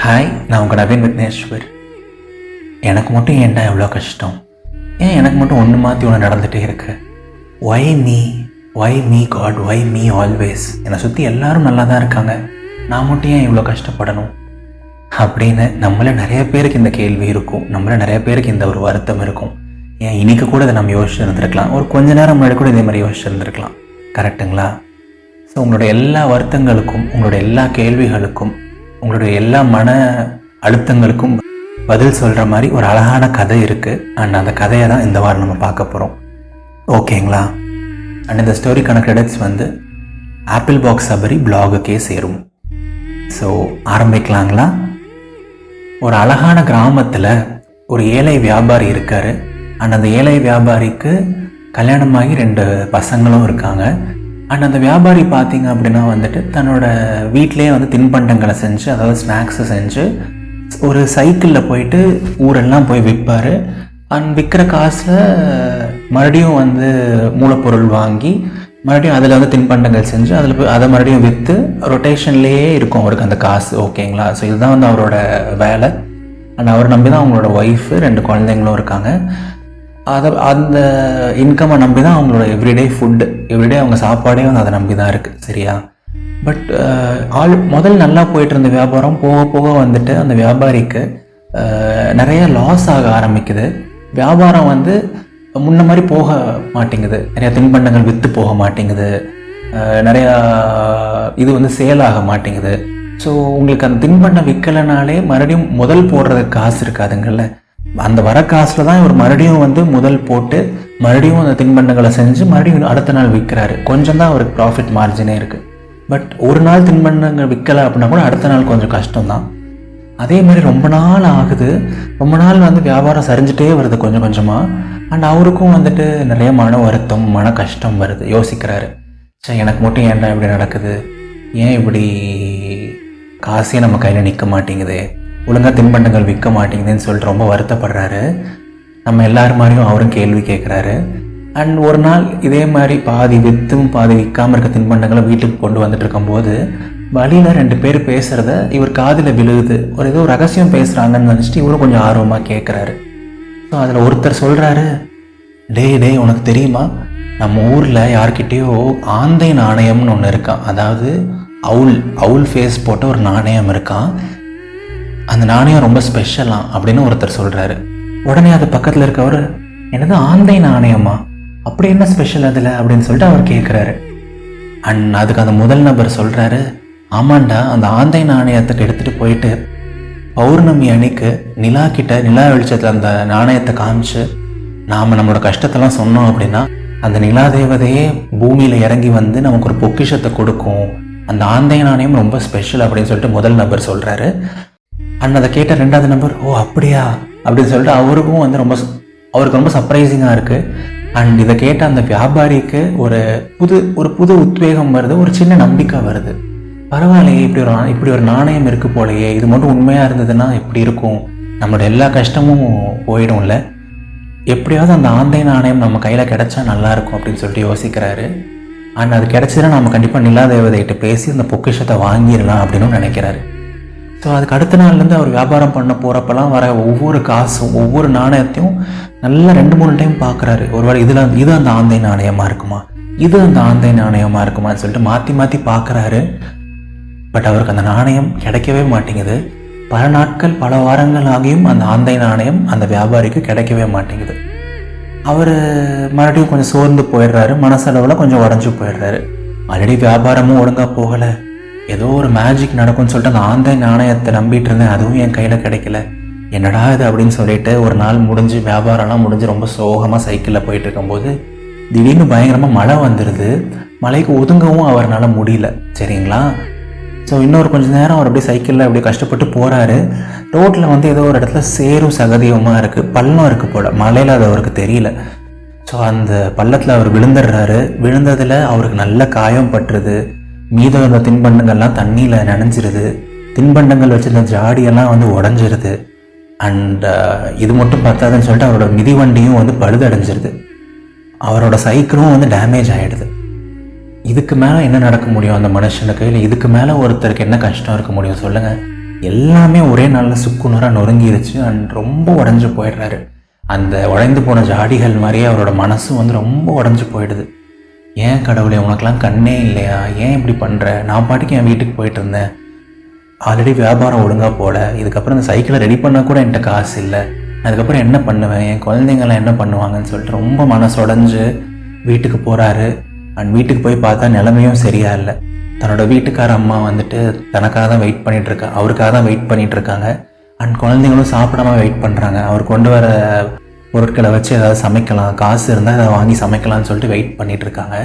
Hi, நான் உங்கள் நவீன் விக்னேஸ்வர். எனக்கு மட்டும் ஏன்டா எவ்வளோ கஷ்டம்? ஏன் எனக்கு மட்டும் ஒன்று மாற்றி ஒன்று நடந்துகிட்டே இருக்கு? Why me God, why me always? என்னை சுற்றி எல்லாரும் நல்லா தான் இருக்காங்க, நான் மட்டும் ஏன் இவ்வளோ கஷ்டப்படணும் அப்படின்னு நம்மள நிறைய பேருக்கு இந்த கேள்வி இருக்கும். நம்மள நிறைய பேருக்கு இந்த ஒரு வருத்தம் இருக்கும். ஏன் இன்னைக்கு கூட இதை நம்ம யோசிச்சு இருந்திருக்கலாம், ஒரு கொஞ்ச நேரம் முன்னாடி கூட இதே மாதிரி யோசிச்சு இருந்திருக்கலாம். கரெக்டுங்களா? ஸோ உங்களோட எல்லா வருத்தங்களுக்கும், உங்களோட எல்லா கேள்விகளுக்கும், உங்களுடைய எல்லா மன அழுத்தங்களுக்கும் பதில் சொல்கிற மாதிரி ஒரு அழகான கதை இருக்குது. அண்ட் அந்த கதையை தான் இந்த வாரம் நம்ம பார்க்க போகிறோம். ஓகேங்களா? அண்ட் இந்த ஸ்டோரிக்கான கிரெடிட்ஸ் ஆப்பிள் பாக்ஸ் சபரி பிளாகுக்கே சேரும். ஸோ ஆரம்பிக்கலாங்களா? ஒரு அழகான கிராமத்தில் ஒரு ஏழை வியாபாரி இருக்கார். அண்ட் அந்த ஏழை வியாபாரிக்கு கல்யாணமாகி 2 பசங்களும் இருக்காங்க. அண்ட் அந்த வியாபாரி பார்த்தீங்க அப்படின்னா தன்னோட வீட்டிலே தின்பண்டங்களை செஞ்சு, அதாவது ஸ்நாக்ஸை செஞ்சு ஒரு சைக்கிளில் போயிட்டு ஊரெல்லாம் போய் விற்பார். அண்ட் விற்கிற காசில் மறுபடியும் மூலப்பொருள் வாங்கி மறுபடியும் அதில் தின்பண்டங்கள் செஞ்சு அதை மறுபடியும் விற்று ரொட்டேஷன்லேயே இருக்கும் அவருக்கு அந்த காசு. ஓகேங்களா? ஸோ இதுதான் அவரோட வேலை. அண்ட் அவர் நம்பி தான் அவங்களோட ஒய்ஃபு 2 குழந்தைங்களும் இருக்காங்க. அந்த இன்கம்மை நம்பி தான் அவங்களோட எவ்ரிடே ஃபுட்டு, எவ்ரிடே அவங்க சாப்பாடே அதை நம்பி தான் இருக்குது. சரியா? பட் முதல் நல்லா போயிட்டு இருந்த வியாபாரம் போக போக அந்த வியாபாரிக்கு நிறைய லாஸ் ஆக ஆரம்பிக்குது. வியாபாரம் முன்ன மாதிரி போக மாட்டேங்குது. நிறையா தின்பண்டங்கள் விற்று போக மாட்டேங்குது. நிறையா இது சேல் ஆக மாட்டேங்குது. ஸோ உங்களுக்கு அந்த தின்பண்டம் விற்கலைனாலே மறுபடியும் முதல் போடுறதுக்கு காசு இருக்காதுங்கள்ல. அந்த வர காசில் தான் இவர் மறுபடியும் முதல் போட்டு மறுபடியும் அந்த தின்பண்டங்களை செஞ்சு மறுபடியும் அடுத்த நாள் விற்கிறாரு. கொஞ்சம் தான் அவருக்கு ப்ராஃபிட் மார்ஜினே இருக்குது. பட் ஒரு நாள் தின்பண்டங்கள் விற்கலை அப்படின்னா கூட அடுத்த நாள் கொஞ்சம் கஷ்டம்தான். அதே மாதிரி ரொம்ப நாள் ஆகுது. ரொம்ப நாள் வியாபாரம் சரிஞ்சிட்டே வருது கொஞ்சம் கொஞ்சமாக. அண்ட் அவருக்கும் நிறைய மன வருத்தம், மன கஷ்டம் வருது. யோசிக்கிறாரு, சரி எனக்கு மட்டும் ஏன்டா இப்படி நடக்குது? ஏன் இப்படி காசே நம்ம கையில் நிற்க மாட்டேங்குது, ஒழுங்காக தின்பண்டங்கள் விற்க மாட்டேங்குதுன்னு சொல்லிட்டு ரொம்ப வருத்தப்படுறாரு. நம்ம எல்லாரும் மாதிரியும் அவரும் கேள்வி கேட்குறாரு. அண்ட் ஒரு நாள் இதே மாதிரி பாதி விற்றும் பாதி விற்காமல் இருக்க தின்பண்டங்களை வீட்டுக்கு கொண்டு வந்துட்டு இருக்கும்போது வழியில் 2 பேர் பேசுகிறத இவர் காதில் விழுகுது. ஏதோ ரகசியம் பேசுகிறாங்கன்னு நினச்சிட்டு இவரும் கொஞ்சம் ஆர்வமாக கேட்குறாரு. ஸோ அதில் ஒருத்தர் சொல்கிறாரு, டேய் உனக்கு தெரியுமா, நம்ம ஊரில் யார்கிட்டேயோ ஆந்தை நாணயம்னு ஒன்று இருக்கான். அதாவது அவுல் ஃபேஸ் போட்ட ஒரு நாணயம் இருக்கான். அந்த நாணயம் ரொம்ப ஸ்பெஷலாம் அப்படின்னு ஒருத்தர் சொல்கிறாரு. உடனே அது பக்கத்தில் இருக்கவர், என்னது ஆந்தை நாணயமா, அப்படி என்ன ஸ்பெஷல் அதில் அப்படின்னு சொல்லிட்டு அவர் கேட்குறாரு. அண்ட் அதுக்கு அந்த முதல் நபர் சொல்கிறாரு, ஆமாண்டா, அந்த ஆந்தை நாணயத்துக்கு எடுத்துகிட்டு போயிட்டு பௌர்ணமி அன்னைக்கு நிலா வெளிச்சத்தில் அந்த நாணயத்தை காமிச்சு நாம் நம்மளோட கஷ்டத்தெல்லாம் சொன்னோம் அப்படின்னா அந்த நிலா தேவதையே பூமியில் இறங்கி நமக்கு ஒரு பொக்கிஷத்தை கொடுக்கும். அந்த ஆந்தை நாணயம் ரொம்ப ஸ்பெஷல் அப்படின்னு சொல்லிட்டு முதல் நபர் சொல்கிறாரு. அண்ட் அதை கேட்ட 2வது நபர், ஓ அப்படியா அப்படின்னு சொல்லிட்டு அவருக்கும் அவருக்கு ரொம்ப சர்ப்ரைசிங்காக இருக்குது. அண்ட் இதை கேட்ட அந்த வியாபாரிக்கு ஒரு புது உத்வேகம் வருது, ஒரு சின்ன நம்பிக்கை வருது. பரவாயில்லையே, இப்படி ஒரு நாணயம் இருக்குது போலையே, இது மட்டும் உண்மையாக இருந்ததுன்னா எப்படி இருக்கும், நம்மளோட எல்லா கஷ்டமும் போயிடும்ல, எப்படியாவது அந்த ஆந்தை நாணயம் நம்ம கையில் கிடைச்சா நல்லாயிருக்கும் அப்படின்னு சொல்லிட்டு யோசிக்கிறாரு. அண்ட் அது கிடைச்சதுன்னா நம்ம கண்டிப்பாக நிலா தேவதைகிட்ட பேசி அந்த பொக்கிஷத்தை வாங்கிடலாம் அப்படின்னு நினைக்கிறாரு. ஸோ அதுக்கு அடுத்த நாள்லேருந்து அவர் வியாபாரம் பண்ண போகிறப்பெல்லாம் வர ஒவ்வொரு காசும், ஒவ்வொரு நாணயத்தையும் நல்லா 2-3 டைம் பார்க்குறாரு. ஒருவேளை இது அந்த ஆந்தை நாணயமாக இருக்குமா, இது அந்த ஆந்தை நாணயமாக இருக்குமான்னு சொல்லிட்டு மாற்றி பார்க்குறாரு. பட் அவருக்கு அந்த நாணயம் கிடைக்கவே மாட்டேங்குது. பல நாட்கள், பல வாரங்கள் ஆகியும் அந்த ஆந்தை நாணயம் அந்த வியாபாரிக்கு கிடைக்கவே மாட்டேங்குது. அவர் மறுபடியும் கொஞ்சம் சோர்ந்து போயிடுறாரு, மனசளவில் கொஞ்சம் உடஞ்சி போயிடுறாரு. ஆல்ரெடி வியாபாரமும் ஒழுங்காக போகலை, ஏதோ ஒரு மேஜிக் நடக்கும்னு சொல்லிட்டு அந்த ஆந்தை நாணயத்தை நம்பிட்டு இருந்தேன், அதுவும் என் கையில் கிடைக்கல, என்னடா இது அப்படின்னு சொல்லிட்டு ஒரு நாள் வியாபாரம்லாம் முடிஞ்சு ரொம்ப சோகமாக சைக்கிளில் போயிட்டு இருக்கும்போது திடீர்னு பயங்கரமாக மழை வந்துடுது. மழைக்கு ஒதுங்கவும் அவரால் முடியல. சரிங்களா? ஸோ இன்னொரு கொஞ்சம் நேரம் அவர் அப்படியே சைக்கிளில் அப்படியே கஷ்டப்பட்டு போகிறாரு. ரோட்டில் ஏதோ ஒரு இடத்துல சேரும் சகதியமாக இருக்குது, பள்ளம் இருக்குது போல். மழையில் அது அவருக்கு தெரியல. ஸோ அந்த பள்ளத்தில் அவர் விழுந்துடுறாரு. விழுந்ததில் அவருக்கு நல்ல காயம் பட்டுருது. மீதம் அந்த தின்பண்டங்கள்லாம் தண்ணியில் நனைஞ்சிருது. தின்பண்டங்கள் வச்சுருந்த ஜாடியெல்லாம் உடஞ்சிருது. அண்ட் இது மட்டும் பத்தாதுன்னு சொல்லிட்டு அவரோட மிதிவண்டியும் பழுதடைஞ்சிருது. அவரோட சைக்கிளும் டேமேஜ் ஆகிடுது. இதுக்கு மேலே என்ன நடக்க முடியும் அந்த மனுஷனுக்கு? இல்லை இதுக்கு மேலே ஒருத்தருக்கு என்ன கஷ்டம் இருக்க முடியும் சொல்லுங்கள்? எல்லாமே ஒரே நாளில் சுக்குநூறாக நொறுங்கிருச்சு அண்ட் ரொம்ப உடஞ்சி போயிடுறாரு. அந்த உடைந்து போன ஜாடிகள் மாதிரியே அவரோட மனசும் வந்து ரொம்ப உடஞ்சி போயிடுது. ஏன் கடவுளே, உனக்கெல்லாம் கண்ணே இல்லையா? ஏன் இப்படி பண்ணுற? நான் பாட்டுக்கு என் வீட்டுக்கு போயிட்டு இருந்தேன், ஆல்ரெடி வியாபாரம் ஒழுங்காக போகல, இதுக்கப்புறம் இந்த சைக்கிளை ரெடி பண்ண கூட என்கிட்ட காசு இல்லை, அதுக்கப்புறம் என்ன பண்ணுவேன், என் குழந்தைங்களாம் என்ன பண்ணுவாங்கன்னு சொல்லிட்டு ரொம்ப மனசு உடஞ்சி வீட்டுக்கு போகிறாரு. அண்ட் வீட்டுக்கு போய் பார்த்தா நிலைமையும் சரியா இல்லை. தன்னோட வீட்டுக்கார அம்மா வந்துட்டு தனக்காக தான் வெயிட் பண்ணிகிட்ருக்கா, அவருக்காக தான் வெயிட் பண்ணிகிட்ருக்காங்க. அண்ட் குழந்தைங்களும் சாப்பிடாம வெயிட் பண்ணுறாங்க. அவர் கொண்டு வர பொருட்களை வச்சு ஏதாவது சமைக்கலாம், காசு இருந்தால் அதை வாங்கி சமைக்கலாம்னு சொல்லிட்டு வெயிட் பண்ணிகிட்ருக்காங்க.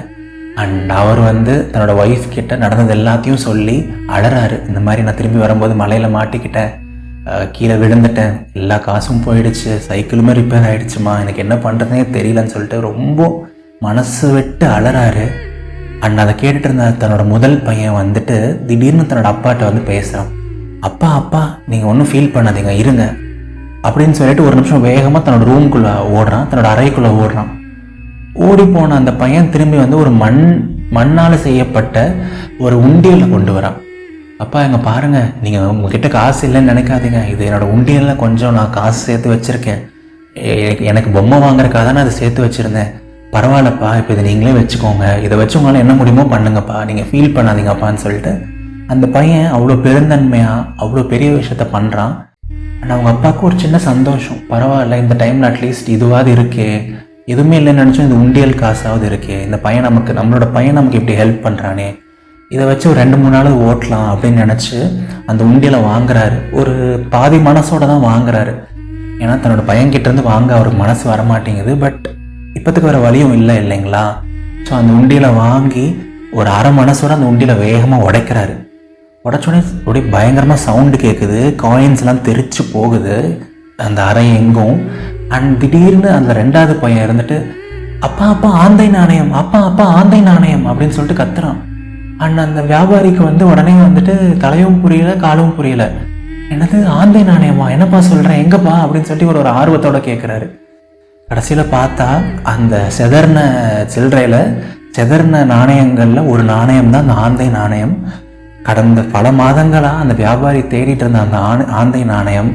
அண்ட் அவர் வந்து தன்னோட ஒய்ஃப் கிட்ட நடந்தது எல்லாத்தையும் சொல்லி அழறாரு. இந்த மாதிரி நான் திரும்பி வரும்போது மலையில் மாட்டிக்கிட்டேன், கீழே விழுந்துட்டேன், எல்லா காசும் போயிடுச்சு, சைக்கிளுமே ரிப்பேர் ஆகிடுச்சுமா, எனக்கு என்ன பண்ணுறதுனே தெரியலன்னு சொல்லிட்டு ரொம்ப மனசு விட்டு அழறாரு. அண்ட் அதை கேட்டுட்டு இருந்த தன்னோட முதல் பையன் வந்துட்டு திடீர்னு தன்னோட அப்பாட்ட வந்து பேசுகிறான். அப்பா அப்பா நீங்கள் ஒன்றும் ஃபீல் பண்ணாதீங்க, இருங்க அப்படின்னு சொல்லிட்டு ஒரு நிமிஷம் வேகமாக தன்னோட ரூம்குள்ளே ஓடுறான், தன்னோட அறைக்குள்ளே ஓடுறான். ஓடி போன அந்த பையன் திரும்பி வந்து ஒரு மண்ணால் செய்யப்பட்ட ஒரு உண்டியலில் கொண்டு வரான். அப்பா எங்க பாருங்க, நீங்கள் உங்ககிட்ட காசு இல்லைன்னு நினைக்காதீங்க, இது என்னோட உண்டியலில் கொஞ்சம் நான் காசு சேர்த்து வச்சுருக்கேன், எனக்கு பொம்மை வாங்குறதுக்காக தான் நான் அதை சேர்த்து வச்சுருந்தேன், பரவாயில்லப்பா இப்போ இதை நீங்களே வச்சுக்கோங்க, இதை வச்சு உங்களால் என்ன முடியுமோ பண்ணுங்கப்பா, நீங்கள் ஃபீல் பண்ணாதீங்கப்பான்னு சொல்லிட்டு அந்த பையன் அவ்வளோ பெருந்தன்மையாக அவ்வளோ பெரிய விஷயத்த பண்ணுறான். ஆனால் அவங்க அப்பாவுக்கு ஒரு சின்ன சந்தோஷம், பரவாயில்ல இந்த டைமில் அட்லீஸ்ட் இதுவாது இருக்கே, எதுவுமே இல்லைன்னு நினச்சோம், இந்த உண்டியல் காசாவது இருக்கே, இந்த பையன் நம்மளோட பையன் நமக்கு இப்படி ஹெல்ப் பண்ணுறானே, இதை வச்சு ஒரு 2-3 நாள் ஓட்டலாம் அப்படின்னு நினச்சி அந்த உண்டியலை வாங்குறாரு. ஒரு பாதி மனசோட தான் வாங்குறாரு, ஏன்னா தன்னோட பையன்கிட்டேருந்து வாங்க அவருக்கு மனசு வரமாட்டேங்குது. பட் இப்போத்துக்கு வர வழியும் இல்லை இல்லைங்களா? ஸோ அந்த உண்டியலை வாங்கி ஒரு அரை மனசோட அந்த உண்டியலை வேகமாக உடைக்கிறாரு. உடச்சோடனே அப்படியே பயங்கரமாக சவுண்டு கேட்குது, காயின்ஸ்லாம் தெரிச்சு போகுது அந்த அறை எங்கும். அண்ட் திடீர்னு அந்த 2வது பையன் இருந்துட்டு அப்பா அப்பா ஆந்தை நாணயம், அப்பா அப்பா ஆந்தை நாணயம் அப்படின்னு சொல்லிட்டு கத்துறான். அண்ட் அந்த வியாபாரிக்கு வந்து உடனே வந்துட்டு தலையும் புரியல காலும் புரியல. என்னது ஆந்தை நாணயமா, என்னப்பா சொல்கிறேன், எங்கப்பா அப்படின்னு சொல்லிட்டு ஒரு ஆர்வத்தோட கேட்குறாரு. கடைசியில் பார்த்தா அந்த செதர்ன சில்லறையில் செதர்ன நாணயங்களில் ஒரு நாணயம் தான் அந்த ஆந்தை நாணயம். கடந்த பல மாதங்களாக அந்த வியாபாரி தேடிட்டு இருந்த அந்த ஆந்தை நாணயம்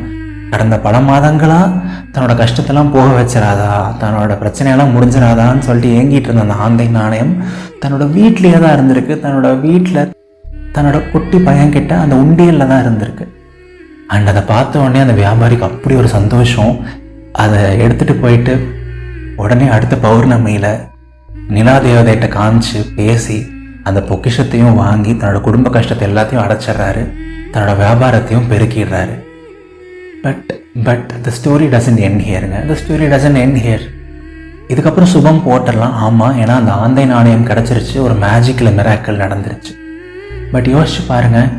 கடந்த பல மாதங்களாக தன்னோட கஷ்டத்தெல்லாம் போக வச்சிடாதா, தன்னோட பிரச்சனையெல்லாம் முடிஞ்சிடாதான்னு சொல்லிட்டு ஏங்கிட்டு இருந்த அந்த ஆந்தை நாணயம் தன்னோட வீட்லேயே தான் இருந்திருக்கு. தன்னோட வீட்டில் தன்னோட குட்டி பையன்கிட்ட அந்த உண்டியலில் தான் இருந்திருக்கு. அண்ட் அதை பார்த்த உடனே அந்த வியாபாரிக்கு அப்படி ஒரு சந்தோஷம். அதை எடுத்துகிட்டு போயிட்டு உடனே அடுத்த பௌர்ணமியில் நிலா தேவதைகிட்ட காமிச்சு பேசி அந்த பொக்கிஷத்தையும் வாங்கி தன்னோட குடும்ப கஷ்டத்தை எல்லாத்தையும் அடைச்சிட்றாரு, தன்னோட வியாபாரத்தையும் பெருக்கிடுறாரு. But the story doesn't end hereங்க. the story doesn't end here. இதுக்கப்புறம் சுபம் போட்டுடலாம், ஆமாம், ஏன்னா அந்த ஆந்தை நாணயம் கிடச்சிருச்சு, ஒரு மேஜிக்கில் மிராக்கிள் நடந்துருச்சு. பட் யோசிச்சு பாருங்கள்,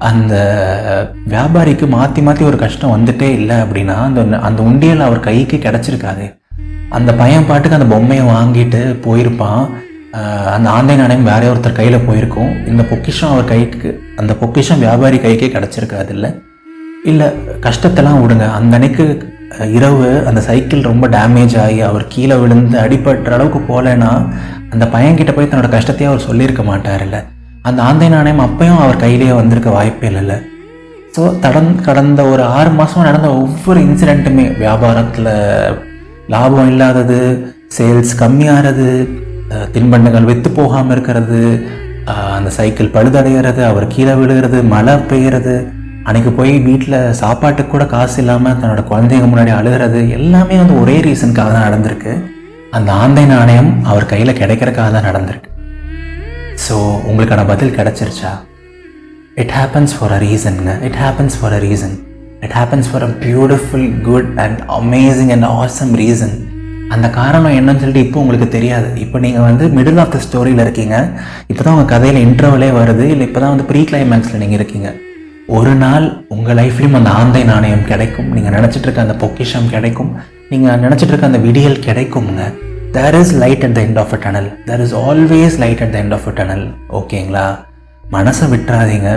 அந்த வியாபாரிக்கு மாற்றி மாற்றி ஒரு கஷ்டம் வந்துட்டே இல்லை அப்படின்னா அந்த உண்டியல் அவர் கைக்கு கிடச்சிருக்காது. அந்த பையன் பாட்டுக்கு அந்த பொம்மையை வாங்கிட்டு போயிருப்பான், அந்த ஆந்தை நாணயம் வேற ஒருத்தர் கையில் போயிருக்கும், இந்த பொக்கிஷம் அவர் கைக்கு, அந்த பொக்கிஷம் வியாபாரி கைக்கே கிடச்சிருக்காது. இல்லை கஷ்டத்தெல்லாம் விடுங்க, அந்த அன்னைக்கு இரவு அந்த சைக்கிள் ரொம்ப டேமேஜ் ஆகி அவர் கீழே விழுந்து அடிபடுற அளவுக்கு போகலைன்னா அந்த பையன்கிட்ட போய் தன்னோட கஷ்டத்தையே அவர் சொல்லியிருக்க மாட்டார். இல்லை அந்த ஆந்தை நாணயம் அப்பையும் அவர் கையிலேயே வந்திருக்க வாய்ப்பே இல்லைல்ல. ஸோ கடந்த ஒரு 6 மாதம் நடந்த ஒவ்வொரு இன்சிடெண்ட்டுமே, வியாபாரத்தில் லாபம் இல்லாதது, சேல்ஸ் கம்மியாகிறது, தின்பண்டங்கள் விற்று போகாமல் இருக்கிறது, அந்த சைக்கிள் பழுதடைகிறது, அவர் கீழே விழுகிறது, மழை பெய்கிறது, அன்றைக்கி போய் வீட்டில் சாப்பாட்டுக்கு கூட காசு இல்லாமல் தன்னோட குழந்தைங்க முன்னாடி அழுகிறது, எல்லாமே வந்து ஒரே ரீசனுக்காக தான் நடந்திருக்கு. அந்த ஆந்தை நாணயம் அவர் கையில் கிடைக்கிறதுக்காக தான் நடந்திருக்கு. ஸோ உங்களுக்கான பதில் கிடைச்சிருச்சா? இட் ஹேப்பன்ஸ் ஃபார் அ ரீசனுங்க. It happens for a reason. It happens for a beautiful, good and amazing and awesome reason. அந்த காரணம் என்னன்னு சொல்லிட்டு இப்போ உங்களுக்கு தெரியாது. இப்போ நீங்கள் வந்து மிடில் ஆஃப் த ஸ்டோரியில் இருக்கீங்க, இப்போ தான் உங்கள் கதையில் இன்ட்ரோவலே வருது, இல்லை இப்போ தான் வந்து ப்ரீ கிளைமேக்ஸில் நீங்கள் இருக்கீங்க. ஒரு நாள் உங்கள் லைஃப்லேயும் அந்த ஆந்தை நாணயம் கிடைக்கும், நீங்கள் நினச்சிட்டு இருக்க அந்த பொக்கிஷம் கிடைக்கும், நீங்கள் நினச்சிட்டு இருக்க அந்த விடியல் கிடைக்குங்க. there is light at the end of a tunnel. there is always light at the end of a tunnel. ஓகேங்களா? மனசை விட்டுறாதீங்க.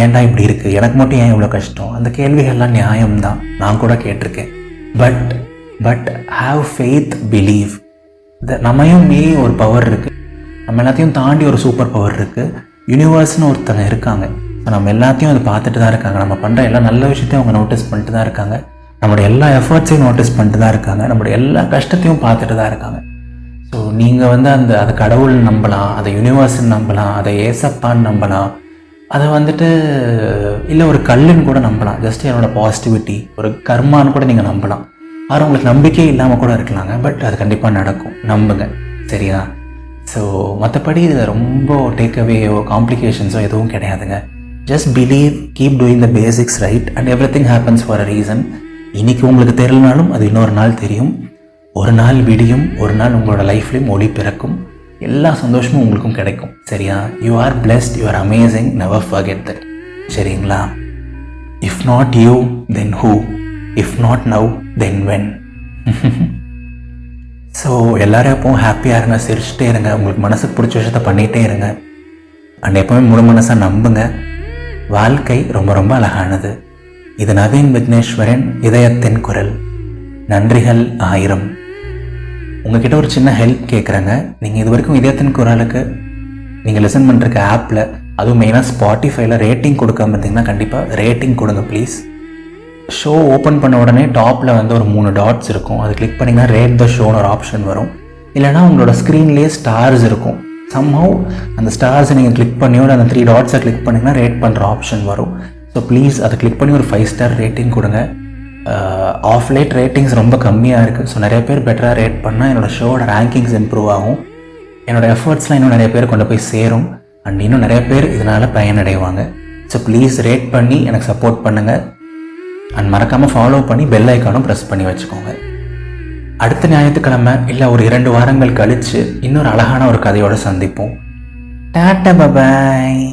ஏன்டா இப்படி இருக்குது, எனக்கு மட்டும் ஏன் இவ்வளோ கஷ்டம், அந்த கேள்விகள்லாம் நியாயம்தான், நான் கூட கேட்டிருக்கேன். But have faith, believe. நம்மையும் மீறி ஒரு பவர் இருக்குது, நம்ம எல்லாத்தையும் தாண்டி ஒரு சூப்பர் பவர் இருக்குது, யூனிவர்ஸ்னு ஒருத்தங்க இருக்காங்க. ஸோ நம்ம எல்லாத்தையும் அது பார்த்துட்டு தான் இருக்காங்க. நம்ம பண்ணுற எல்லா நல்ல விஷயத்தையும் அவங்க நோட்டீஸ் பண்ணிட்டு தான் இருக்காங்க. நம்மளுடைய எல்லா எஃபர்ட்ஸையும் நோட்டீஸ் பண்ணிட்டு தான் இருக்காங்க. நம்மளுடைய எல்லா கஷ்டத்தையும் பார்த்துட்டு தான் இருக்காங்க. ஸோ நீங்கள் வந்து அதை கடவுள் நம்பலாம், அதை யூனிவர்ஸ்ன்னு நம்பலாம், அதை ஏசப்பான்னு நம்பலாம், அதை வந்துட்டு இல்லை ஒரு கல்லுன்னு கூட நம்பலாம். ஜஸ்ட் என்னோட பாசிட்டிவிட்டி, ஒரு கர்மான்னு கூட நீங்கள் நம்பலாம். ஆனால் உங்களுக்கு நம்பிக்கை இல்லாமல் கூட இருக்கலாங்க. பட் அது கண்டிப்பாக நடக்கும், நம்புங்க. சரியா? ஸோ மற்றபடி இதில் ரொம்ப டேக்அவேயோ காம்ப்ளிகேஷன்ஸோ எதுவும் கிடையாதுங்க. Just believe, keep doing the basics right and every thing happens for a reason. இன்றைக்கி உங்களுக்கு தெரியலனாலும் அது இன்னொரு நாள் தெரியும். ஒரு நாள் விடியும், ஒரு நாள் உங்களோட லைஃப்லேயும் ஒளி பிறக்கும். எல்லா சந்தோஷமும் உங்களுக்கும் கிடைக்கும். சரியா? You are blessed, you are amazing, never forget that. சரிங்களா? If not you then who, if not now then when. So எல்லோரும் எப்பவும் ஹாப்பியாக இருங்க, சிரிச்சுட்டே இருங்க, உங்களுக்கு மனசுக்கு பிடிச்ச விஷயத்த பண்ணிகிட்டே இருங்க. அண்ட் எப்போவுமே முழு மனசாக நம்புங்க. வாழ்க்கை ரொம்ப ரொம்ப அழகானது. இது நவீன் விக்னேஸ்வரன், இதயத்தின் குரல். நன்றிகள் 1000. உங்ககிட்ட ஒரு சின்ன ஹெல்ப் கேட்குறேங்க. நீங்கள் இது வரைக்கும் இதயத்தின் குரலுக்கு நீங்கள் லிசன் பண்ணுறக்க ஆப்பில், அதுவும் மெயினாக ஸ்பாட்டிஃபைல ரேட்டிங் கொடுக்காம இருந்தீங்கன்னா கண்டிப்பாக ரேட்டிங் கொடுங்க ப்ளீஸ். ஷோ ஓப்பன் பண்ண உடனே டாப்பில் வந்து ஒரு 3 டாட்ஸ் இருக்கும். அது கிளிக் பண்ணிங்கன்னா ரேட் த ஷோன்னு ஒரு ஆப்ஷன் வரும். இல்லைனா உங்களோட ஸ்க்ரீன்லேயே ஸ்டார்ஸ் இருக்கும். சம்ஹவ் அந்த ஸ்டார்ஸை நீங்கள் கிளிக் பண்ணியோ அந்த 3 டாட்ஸை கிளிக் பண்ணிங்கன்னா ரேட் பண்ணுற ஆப்ஷன் வரும். ஸோ ப்ளீஸ் அதை கிளிக் பண்ணி ஒரு 5 ஸ்டார் ரேட்டிங் கொடுங்க. ஆஃப் லேட் ரேட்டிங்ஸ் ரொம்ப கம்மியாக இருக்குது. ஸோ நிறைய பேர் பெட்டராக ரேட் பண்ணால் என்னோடய ஷோவோட ரேங்கிங்ஸ் இம்ப்ரூவ் ஆகும். என்னோடய எஃபர்ட்ஸ்லாம் இன்னும் நிறைய பேர் கொண்டு போய் சேரும். அண்ட் இன்னும் நிறைய பேர் இதனால் பயனடைவாங்க. ஸோ ப்ளீஸ் ரேட் பண்ணி எனக்கு சப்போர்ட் பண்ணுங்கள். அண்ட் மறக்காமல் ஃபாலோ பண்ணி பெல் ஐக்கானும் ப்ரெஸ் பண்ணி வச்சுக்கோங்க. அடுத்த ஞாயிற்றுக்கிழமை இல்லை ஒரு 2 வாரங்கள் கழித்து இன்னொரு அழகான ஒரு கதையோடு சந்திப்போம். Tata, bye bye.